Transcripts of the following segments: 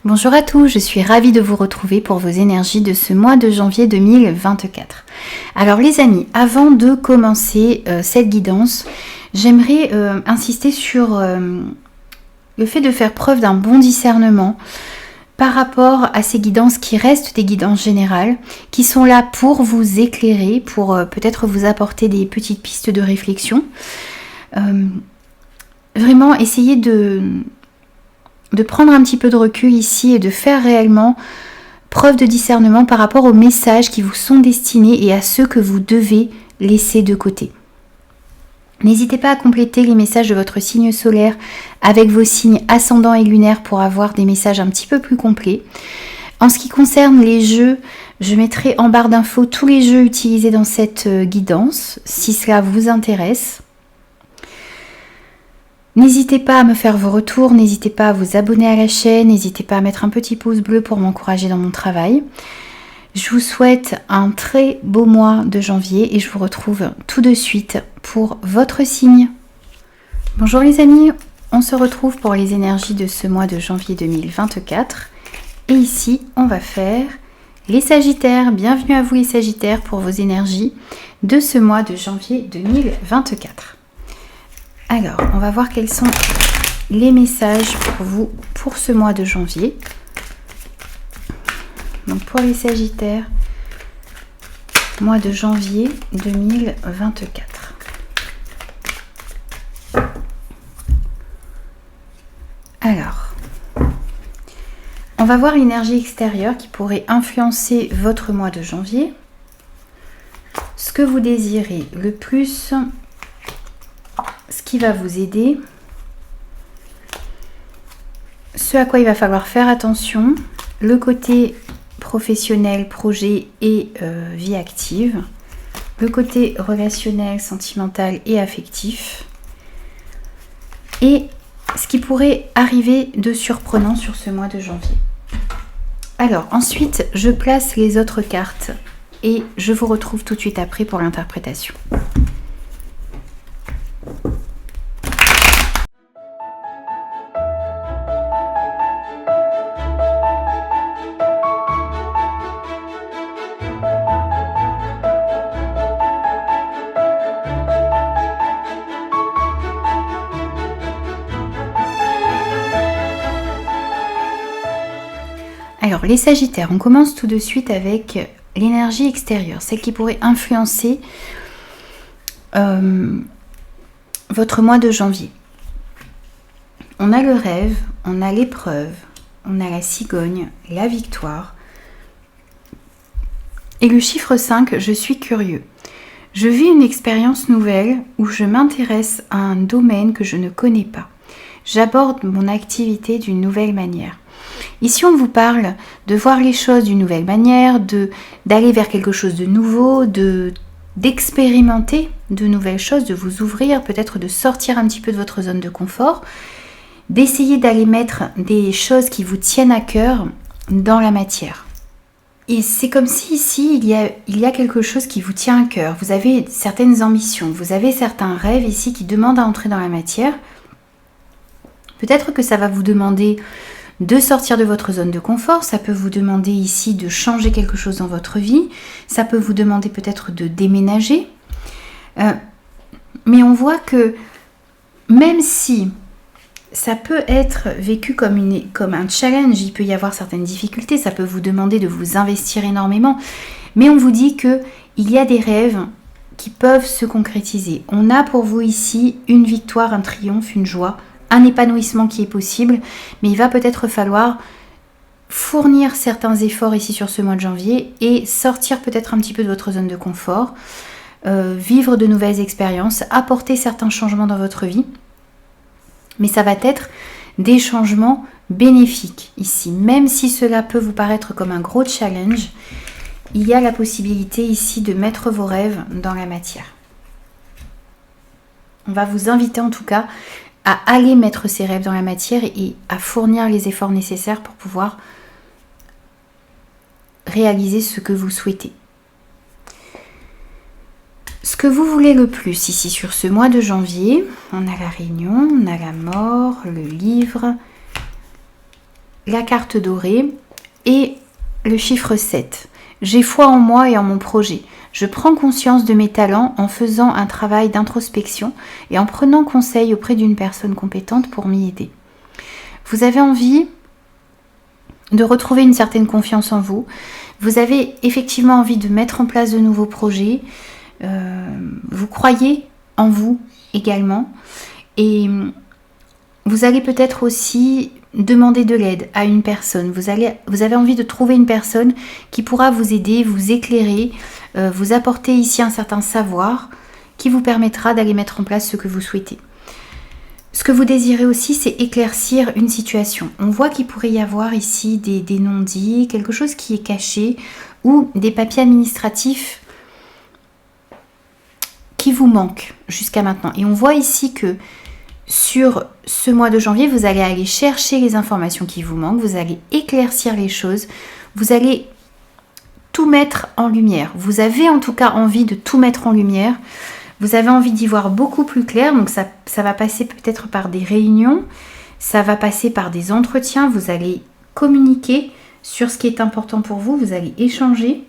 Bonjour à tous, je suis ravie de vous retrouver pour vos énergies de ce mois de janvier 2024. Alors les amis, avant de commencer cette guidance, j'aimerais insister sur le fait de faire preuve d'un bon discernement par rapport à ces guidances qui restent des guidances générales, qui sont là pour vous éclairer, pour peut-être vous apporter des petites pistes de réflexion. Vraiment essayer de prendre un petit peu de recul ici et de faire réellement preuve de discernement par rapport aux messages qui vous sont destinés et à ceux que vous devez laisser de côté. N'hésitez pas à compléter les messages de votre signe solaire avec vos signes ascendants et lunaires pour avoir des messages un petit peu plus complets. En ce qui concerne les jeux, je mettrai en barre d'infos tous les jeux utilisés dans cette guidance, si cela vous intéresse. N'hésitez pas à me faire vos retours, n'hésitez pas à vous abonner à la chaîne, n'hésitez pas à mettre un petit pouce bleu pour m'encourager dans mon travail. Je vous souhaite un très beau mois de janvier et je vous retrouve tout de suite pour votre signe. Bonjour les amis, on se retrouve pour les énergies de ce mois de janvier 2024. Et ici, on va faire les Sagittaires. Bienvenue à vous les Sagittaires pour vos énergies de ce mois de janvier 2024. Alors, on va voir quels sont les messages pour vous pour ce mois de janvier. Donc pour les Sagittaires, mois de janvier 2024. Alors, on va voir l'énergie extérieure qui pourrait influencer votre mois de janvier. Ce que vous désirez le plus, ce qui va vous aider, ce à quoi il va falloir faire attention, le côté professionnel, projet et vie active, le côté relationnel, sentimental et affectif, et ce qui pourrait arriver de surprenant sur ce mois de janvier. Alors ensuite, je place les autres cartes et je vous retrouve tout de suite après pour l'interprétation. Alors les Sagittaires, on commence tout de suite avec l'énergie extérieure, celle qui pourrait influencer votre mois de janvier. On a le rêve, on a l'épreuve, on a la cigogne, la victoire. Et le chiffre 5, je suis curieux. Je vis une expérience nouvelle où je m'intéresse à un domaine que je ne connais pas. J'aborde mon activité d'une nouvelle manière. Ici, on vous parle de voir les choses d'une nouvelle manière, d'aller vers quelque chose de nouveau, d'expérimenter de nouvelles choses, de vous ouvrir, peut-être de sortir un petit peu de votre zone de confort, d'essayer d'aller mettre des choses qui vous tiennent à cœur dans la matière. Et c'est comme si ici, il y a quelque chose qui vous tient à cœur. Vous avez certaines ambitions, vous avez certains rêves ici qui demandent à entrer dans la matière. Peut-être que ça va vous demander de sortir de votre zone de confort, ça peut vous demander ici de changer quelque chose dans votre vie, ça peut vous demander peut-être de déménager. Mais on voit que même si ça peut être vécu comme un challenge, il peut y avoir certaines difficultés, ça peut vous demander de vous investir énormément, mais on vous dit qu'il y a des rêves qui peuvent se concrétiser. On a pour vous ici une victoire, un triomphe, une joie, un épanouissement qui est possible, mais il va peut-être falloir fournir certains efforts ici sur ce mois de janvier et sortir peut-être un petit peu de votre zone de confort, vivre de nouvelles expériences, apporter certains changements dans votre vie, mais ça va être des changements bénéfiques ici. Même si cela peut vous paraître comme un gros challenge, il y a la possibilité ici de mettre vos rêves dans la matière. On va vous inviter en tout cas à aller mettre ses rêves dans la matière et à fournir les efforts nécessaires pour pouvoir réaliser ce que vous souhaitez. Ce que vous voulez le plus ici sur ce mois de janvier, on a la réunion, on a la mort, le livre, la carte dorée et le chiffre 7. J'ai foi en moi et en mon projet. Je prends conscience de mes talents en faisant un travail d'introspection et en prenant conseil auprès d'une personne compétente pour m'y aider. Vous avez envie de retrouver une certaine confiance en vous. Vous avez effectivement envie de mettre en place de nouveaux projets. Vous croyez en vous également. Et vous allez peut-être aussi demander de l'aide à une personne. Vous avez envie de trouver une personne qui pourra vous aider, vous éclairer, vous apporter ici un certain savoir qui vous permettra d'aller mettre en place ce que vous souhaitez. Ce que vous désirez aussi, c'est éclaircir une situation. On voit qu'il pourrait y avoir ici des non-dits, quelque chose qui est caché ou des papiers administratifs qui vous manquent jusqu'à maintenant. Et on voit ici que sur ce mois de janvier, vous allez aller chercher les informations qui vous manquent, vous allez éclaircir les choses, vous allez tout mettre en lumière. Vous avez en tout cas envie de tout mettre en lumière. Vous avez envie d'y voir beaucoup plus clair, donc ça va passer peut-être par des réunions, ça va passer par des entretiens, vous allez communiquer sur ce qui est important pour vous, vous allez échanger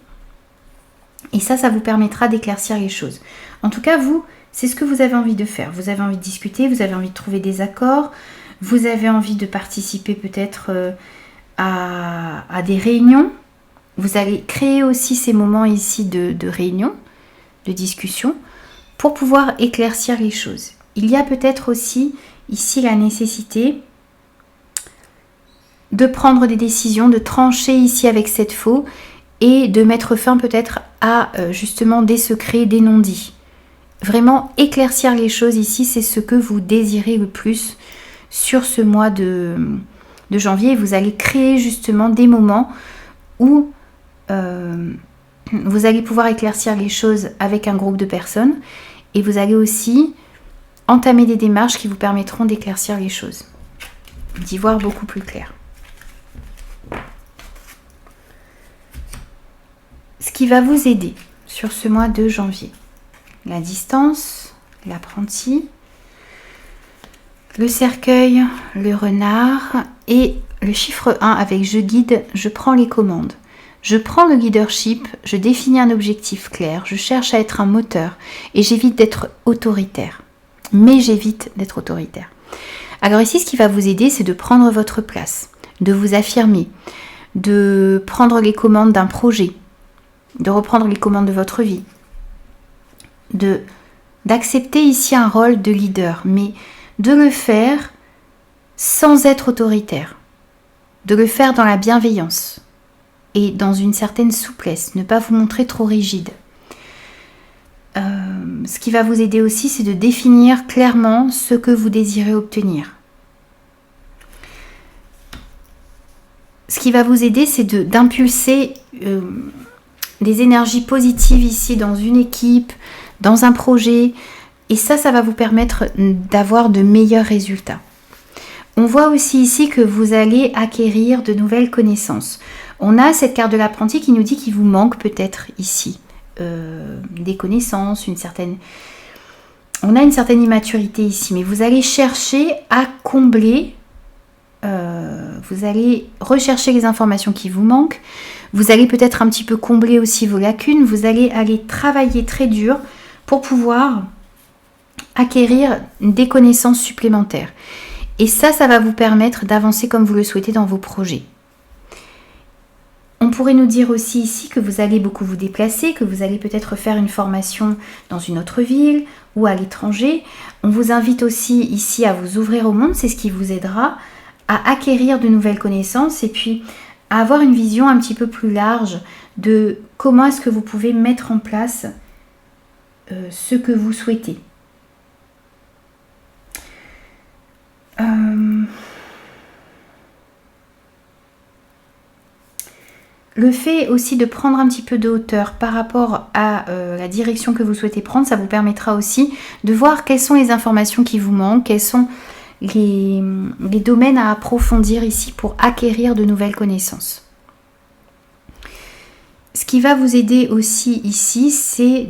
et ça vous permettra d'éclaircir les choses. En tout cas, vous, c'est ce que vous avez envie de faire. Vous avez envie de discuter, vous avez envie de trouver des accords, vous avez envie de participer peut-être à des réunions. Vous allez créer aussi ces moments ici de réunion, de discussion, pour pouvoir éclaircir les choses. Il y a peut-être aussi ici la nécessité de prendre des décisions, de trancher ici avec cette faux et de mettre fin peut-être à justement des secrets, des non-dits. Vraiment éclaircir les choses ici, c'est ce que vous désirez le plus sur ce mois de janvier. Vous allez créer justement des moments où vous allez pouvoir éclaircir les choses avec un groupe de personnes et vous allez aussi entamer des démarches qui vous permettront d'éclaircir les choses, d'y voir beaucoup plus clair. Ce qui va vous aider sur ce mois de janvier: la distance, l'apprenti, le cercueil, le renard et le chiffre 1 avec je guide, je prends les commandes. Je prends le leadership, je définis un objectif clair, je cherche à être un moteur et j'évite d'être autoritaire. Mais j'évite d'être autoritaire. Alors ici, ce qui va vous aider, c'est de prendre votre place, de vous affirmer, de prendre les commandes d'un projet, de reprendre les commandes de votre vie, d'accepter ici un rôle de leader, mais de le faire sans être autoritaire, de le faire dans la bienveillance et dans une certaine souplesse, ne pas vous montrer trop rigide. Ce qui va vous aider aussi, c'est de définir clairement ce que vous désirez obtenir. Ce qui va vous aider, c'est d'impulser des énergies positives ici dans une équipe, dans un projet, et ça va vous permettre d'avoir de meilleurs résultats. On voit aussi ici que vous allez acquérir de nouvelles connaissances. On a cette carte de l'apprenti qui nous dit qu'il vous manque peut-être ici des connaissances, on a une certaine immaturité ici, mais vous allez chercher à combler, vous allez rechercher les informations qui vous manquent, vous allez peut-être un petit peu combler aussi vos lacunes, vous allez aller travailler très dur pour pouvoir acquérir des connaissances supplémentaires. Et ça va vous permettre d'avancer comme vous le souhaitez dans vos projets. On pourrait nous dire aussi ici que vous allez beaucoup vous déplacer, que vous allez peut-être faire une formation dans une autre ville ou à l'étranger. On vous invite aussi ici à vous ouvrir au monde, c'est ce qui vous aidera à acquérir de nouvelles connaissances et puis à avoir une vision un petit peu plus large de comment est-ce que vous pouvez mettre en place ce que vous souhaitez. Le fait aussi de prendre un petit peu de hauteur par rapport à la direction que vous souhaitez prendre, ça vous permettra aussi de voir quelles sont les informations qui vous manquent, quels sont les domaines à approfondir ici pour acquérir de nouvelles connaissances. Ce qui va vous aider aussi ici, c'est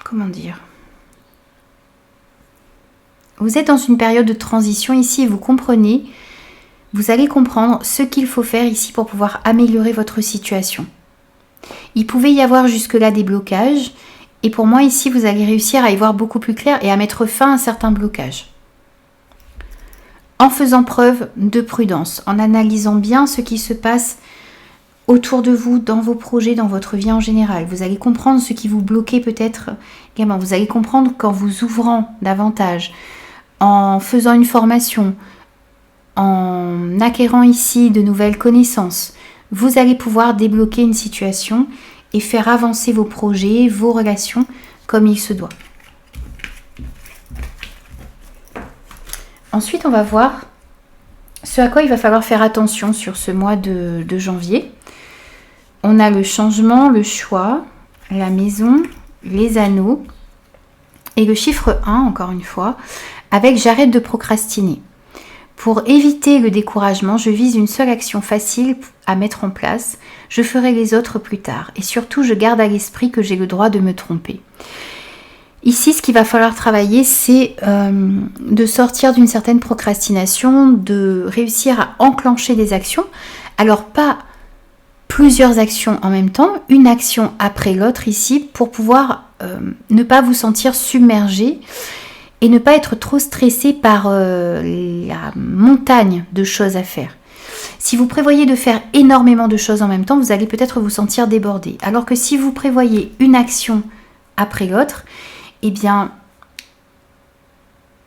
comment dire, vous êtes dans une période de transition ici et vous comprenez, vous allez comprendre ce qu'il faut faire ici pour pouvoir améliorer votre situation. Il pouvait y avoir jusque-là des blocages et pour moi ici vous allez réussir à y voir beaucoup plus clair et à mettre fin à certains blocages. En faisant preuve de prudence, en analysant bien ce qui se passe autour de vous, dans vos projets, dans votre vie en général. Vous allez comprendre ce qui vous bloquait peut-être également. Vous allez comprendre qu'en vous ouvrant davantage, en faisant une formation, en acquérant ici de nouvelles connaissances, vous allez pouvoir débloquer une situation et faire avancer vos projets, vos relations comme il se doit. Ensuite, on va voir ce à quoi il va falloir faire attention sur ce mois de janvier. On a le changement, le choix, la maison, les anneaux et le chiffre 1, encore une fois, avec j'arrête de procrastiner. Pour éviter le découragement, je vise une seule action facile à mettre en place. Je ferai les autres plus tard. Et surtout, je garde à l'esprit que j'ai le droit de me tromper. Ici, ce qu'il va falloir travailler, c'est de sortir d'une certaine procrastination, de réussir à enclencher des actions. Alors, pas plusieurs actions en même temps, une action après l'autre ici, pour pouvoir ne pas vous sentir submergé et ne pas être trop stressé par la montagne de choses à faire. Si vous prévoyez de faire énormément de choses en même temps, vous allez peut-être vous sentir débordé. Alors que si vous prévoyez une action après l'autre, eh bien,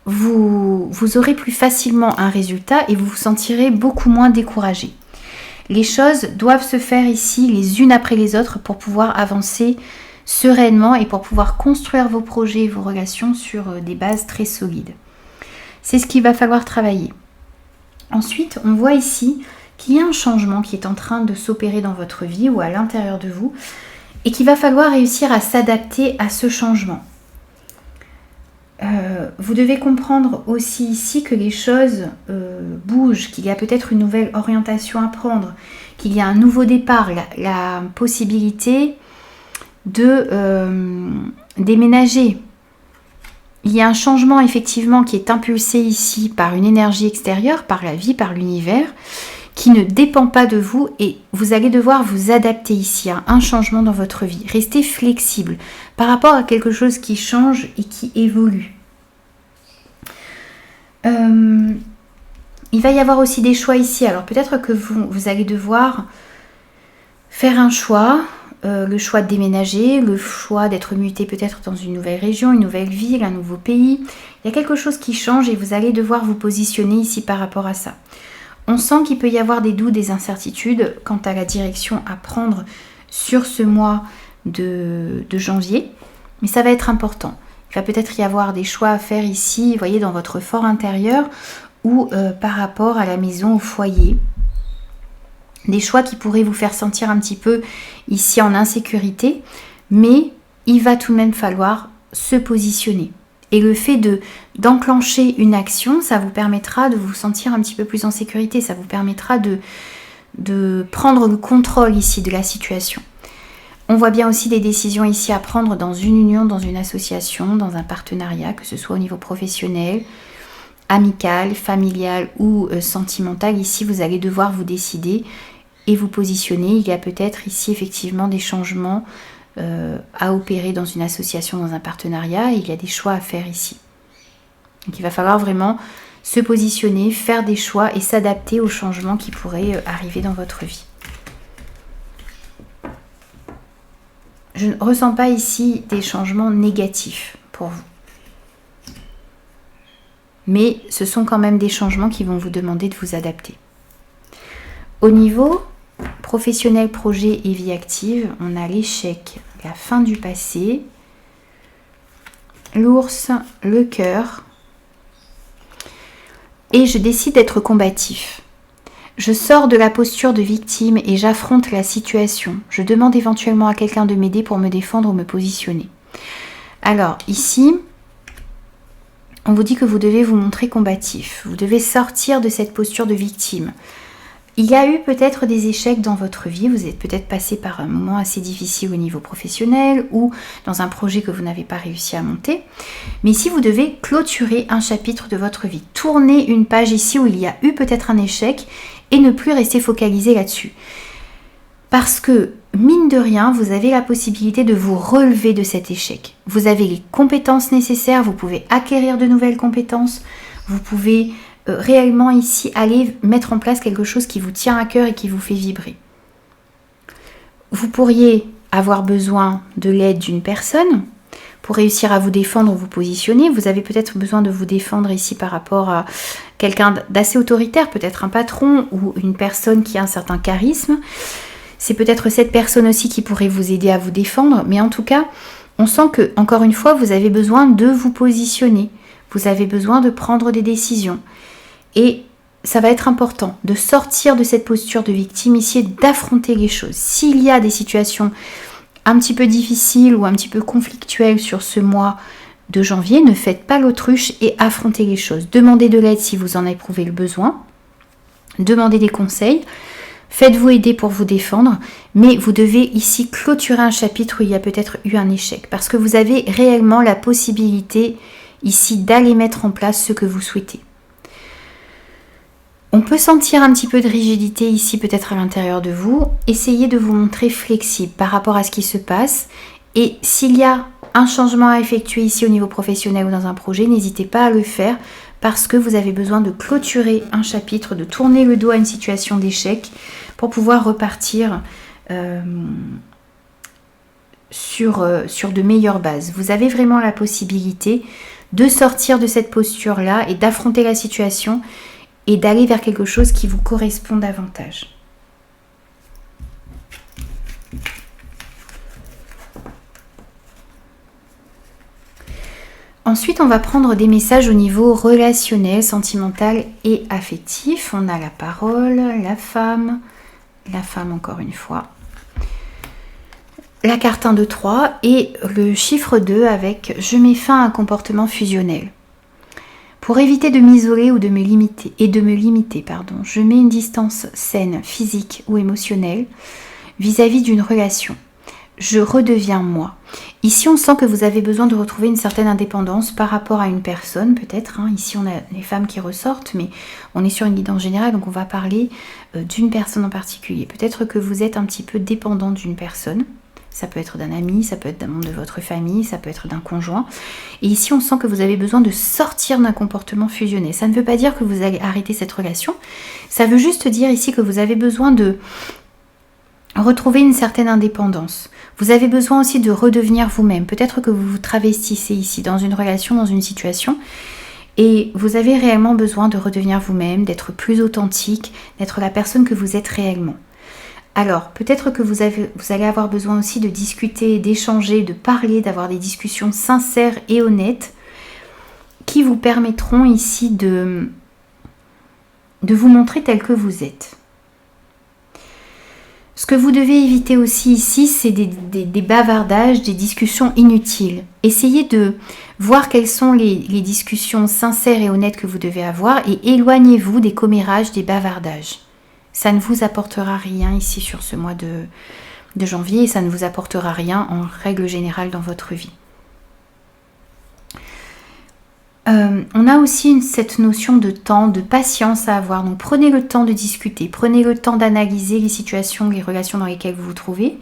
vous aurez plus facilement un résultat et vous vous sentirez beaucoup moins découragé. Les choses doivent se faire ici les unes après les autres pour pouvoir avancer sereinement et pour pouvoir construire vos projets et vos relations sur des bases très solides. C'est ce qu'il va falloir travailler. Ensuite, on voit ici qu'il y a un changement qui est en train de s'opérer dans votre vie ou à l'intérieur de vous et qu'il va falloir réussir à s'adapter à ce changement. Vous devez comprendre aussi ici que les choses bougent, qu'il y a peut-être une nouvelle orientation à prendre, qu'il y a un nouveau départ, la possibilité de déménager. Il y a un changement effectivement qui est impulsé ici par une énergie extérieure, par la vie, par l'univers, qui ne dépend pas de vous et vous allez devoir vous adapter ici à un changement dans votre vie. Restez flexible par rapport à quelque chose qui change et qui évolue. Il va y avoir aussi des choix ici. Alors peut-être que vous allez devoir faire un choix, le choix de déménager, le choix d'être muté peut-être dans une nouvelle région, une nouvelle ville, un nouveau pays. Il y a quelque chose qui change et vous allez devoir vous positionner ici par rapport à ça. On sent qu'il peut y avoir des doutes, des incertitudes quant à la direction à prendre sur ce mois de janvier, mais ça va être important. Il va peut-être y avoir des choix à faire ici, vous voyez, dans votre fort intérieur ou par rapport à la maison, au foyer. Des choix qui pourraient vous faire sentir un petit peu ici en insécurité, mais il va tout de même falloir se positionner. Et le fait d'enclencher une action, ça vous permettra de vous sentir un petit peu plus en sécurité, ça vous permettra de prendre le contrôle ici de la situation. On voit bien aussi des décisions ici à prendre dans une union, dans une association, dans un partenariat, que ce soit au niveau professionnel, amical, familial ou sentimental. Ici, vous allez devoir vous décider et vous positionner. Il y a peut-être ici effectivement des changements à opérer dans une association, dans un partenariat. Et il y a des choix à faire ici. Donc il va falloir vraiment se positionner, faire des choix et s'adapter aux changements qui pourraient arriver dans votre vie. Je ne ressens pas ici des changements négatifs pour vous. Mais ce sont quand même des changements qui vont vous demander de vous adapter. Au niveau professionnel, projet et vie active, on a l'échec, la fin du passé, l'ours, le cœur. Et je décide d'être combatif. Je sors de la posture de victime et j'affronte la situation. Je demande éventuellement à quelqu'un de m'aider pour me défendre ou me positionner. Alors ici, on vous dit que vous devez vous montrer combatif. Vous devez sortir de cette posture de victime. Il y a eu peut-être des échecs dans votre vie, vous êtes peut-être passé par un moment assez difficile au niveau professionnel ou dans un projet que vous n'avez pas réussi à monter. Mais ici, vous devez clôturer un chapitre de votre vie. Tournez une page ici où il y a eu peut-être un échec et ne plus rester focalisé là-dessus. Parce que, mine de rien, vous avez la possibilité de vous relever de cet échec. Vous avez les compétences nécessaires, vous pouvez acquérir de nouvelles compétences, vous pouvez réellement ici aller mettre en place quelque chose qui vous tient à cœur et qui vous fait vibrer. Vous pourriez avoir besoin de l'aide d'une personne pour réussir à vous défendre ou vous positionner. Vous avez peut-être besoin de vous défendre ici par rapport à quelqu'un d'assez autoritaire, peut-être un patron ou une personne qui a un certain charisme. C'est peut-être cette personne aussi qui pourrait vous aider à vous défendre, mais en tout cas, on sent que, encore une fois, vous avez besoin de vous positionner. Vous avez besoin de prendre des décisions. Et ça va être important de sortir de cette posture de victime ici et d'affronter les choses. S'il y a des situations un petit peu difficiles ou un petit peu conflictuelles sur ce mois de janvier, ne faites pas l'autruche et affrontez les choses. Demandez de l'aide si vous en éprouvez le besoin. Demandez des conseils. Faites-vous aider pour vous défendre, mais vous devez ici clôturer un chapitre où il y a peut-être eu un échec, parce que vous avez réellement la possibilité ici d'aller mettre en place ce que vous souhaitez. On peut sentir un petit peu de rigidité ici peut-être à l'intérieur de vous. Essayez de vous montrer flexible par rapport à ce qui se passe, et s'il y a un changement à effectuer ici au niveau professionnel ou dans un projet, n'hésitez pas à le faire, parce que vous avez besoin de clôturer un chapitre, de tourner le dos à une situation d'échec pour pouvoir repartir sur de meilleures bases. Vous avez vraiment la possibilité de sortir de cette posture-là et d'affronter la situation et d'aller vers quelque chose qui vous correspond davantage. Ensuite, on va prendre des messages au niveau relationnel, sentimental et affectif. On a la parole, la femme encore une fois, la carte 1, 2, 3 et le chiffre 2 avec « Je mets fin à un comportement fusionnel ». Pour éviter de m'isoler ou de me limiter, je mets une distance saine, physique ou émotionnelle vis-à-vis d'une relation. Je redeviens moi. Ici, on sent que vous avez besoin de retrouver une certaine indépendance par rapport à une personne, peut-être. Ici, on a les femmes qui ressortent, mais on est sur une guidance générale, donc on va parler d'une personne en particulier. Peut-être que vous êtes un petit peu dépendant d'une personne. Ça peut être d'un ami, ça peut être d'un membre de votre famille, ça peut être d'un conjoint. Et ici, on sent que vous avez besoin de sortir d'un comportement fusionné. Ça ne veut pas dire que vous allez arrêter cette relation. Ça veut juste dire ici que vous avez besoin de retrouver une certaine indépendance. Vous avez besoin aussi de redevenir vous-même. Peut-être que vous vous travestissez ici dans une relation, dans une situation, et vous avez réellement besoin de redevenir vous-même, d'être plus authentique, d'être la personne que vous êtes réellement. Alors, peut-être que vous allez avoir besoin aussi de discuter, d'échanger, de parler, d'avoir des discussions sincères et honnêtes qui vous permettront ici de vous montrer tel que vous êtes. Ce que vous devez éviter aussi ici, c'est des bavardages, des discussions inutiles. Essayez de voir quelles sont les discussions sincères et honnêtes que vous devez avoir et éloignez-vous des commérages, des bavardages. Ça ne vous apportera rien ici sur ce mois de janvier et ça ne vous apportera rien en règle générale dans votre vie. On a aussi cette notion de temps, de patience à avoir. Donc prenez le temps de discuter, prenez le temps d'analyser les situations, les relations dans lesquelles vous vous trouvez.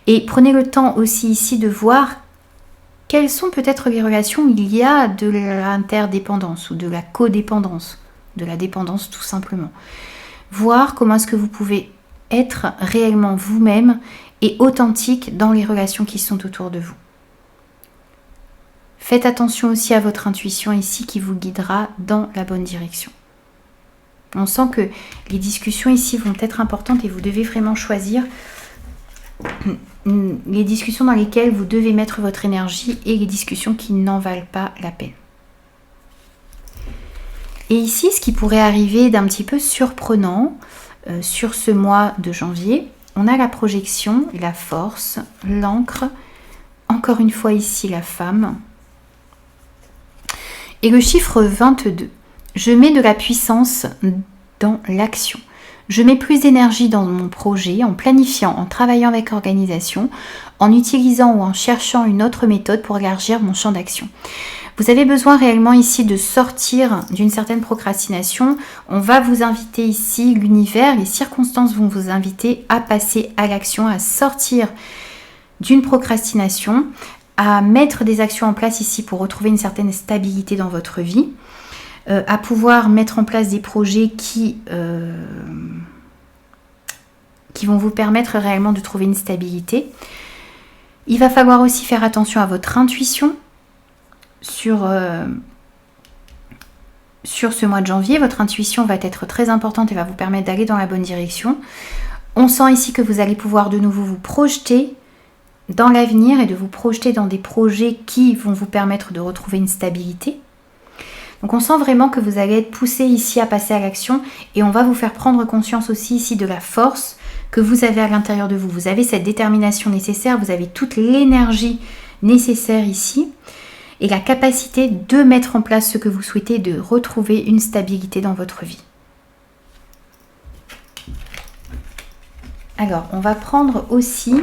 Et prenez le temps aussi ici de voir quelles sont peut-être les relations où il y a de l'interdépendance ou de la codépendance, de la dépendance tout simplement. Voir comment est-ce que vous pouvez être réellement vous-même et authentique dans les relations qui sont autour de vous. Faites attention aussi à votre intuition ici qui vous guidera dans la bonne direction. On sent que les discussions ici vont être importantes et vous devez vraiment choisir les discussions dans lesquelles vous devez mettre votre énergie et les discussions qui n'en valent pas la peine. Et ici, ce qui pourrait arriver d'un petit peu surprenant sur ce mois de janvier, on a la projection, la force, l'encre, encore une fois ici la femme, et le chiffre 22. Je mets de la puissance dans l'action. Je mets plus d'énergie dans mon projet en planifiant, en travaillant avec organisation, en utilisant ou en cherchant une autre méthode pour élargir mon champ d'action. Vous avez besoin réellement ici de sortir d'une certaine procrastination. On va vous inviter ici, l'univers, les circonstances vont vous inviter à passer à l'action, à sortir d'une procrastination, à mettre des actions en place ici pour retrouver une certaine stabilité dans votre vie, à pouvoir mettre en place des projets qui vont vous permettre réellement de trouver une stabilité. Il va falloir aussi faire attention à votre intuition sur ce mois de janvier. Votre intuition va être très importante et va vous permettre d'aller dans la bonne direction. On sent ici que vous allez pouvoir de nouveau vous projeter dans l'avenir et de vous projeter dans des projets qui vont vous permettre de retrouver une stabilité. Donc on sent vraiment que vous allez être poussé ici à passer à l'action et on va vous faire prendre conscience aussi ici de la force que vous avez à l'intérieur de vous. Vous avez cette détermination nécessaire, vous avez toute l'énergie nécessaire ici et la capacité de mettre en place ce que vous souhaitez, de retrouver une stabilité dans votre vie. Alors, on va prendre aussi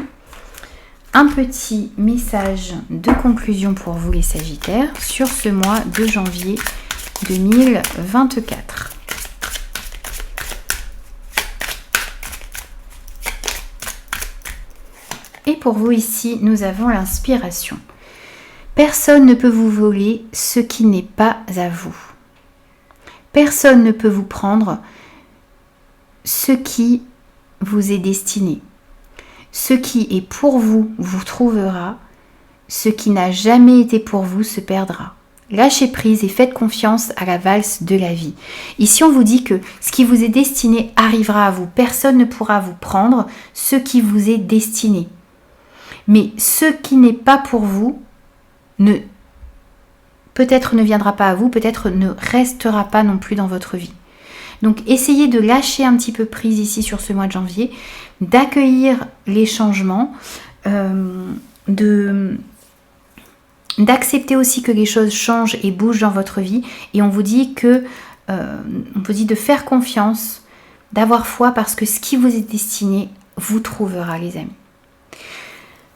un petit message de conclusion pour vous les Sagittaires sur ce mois de janvier 2024. Et pour vous ici, nous avons l'inspiration. Personne ne peut vous voler ce qui n'est pas à vous. Personne ne peut vous prendre ce qui vous est destiné. Ce qui est pour vous, vous trouvera. Ce qui n'a jamais été pour vous se perdra. Lâchez prise et faites confiance à la valse de la vie. Ici, on vous dit que ce qui vous est destiné arrivera à vous. Personne ne pourra vous prendre ce qui vous est destiné. Mais ce qui n'est pas pour vous, peut-être ne viendra pas à vous, peut-être ne restera pas non plus dans votre vie. Donc essayez de lâcher un petit peu prise ici sur ce mois de janvier, d'accueillir les changements, d'accepter aussi que les choses changent et bougent dans votre vie. Et on vous dit de faire confiance, d'avoir foi parce que ce qui vous est destiné vous trouvera, les amis.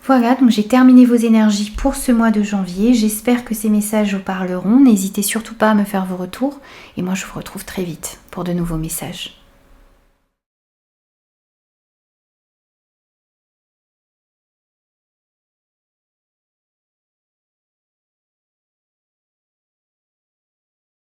Voilà, donc j'ai terminé vos énergies pour ce mois de janvier. J'espère que ces messages vous parleront. N'hésitez surtout pas à me faire vos retours. Et moi, je vous retrouve très vite pour de nouveaux messages.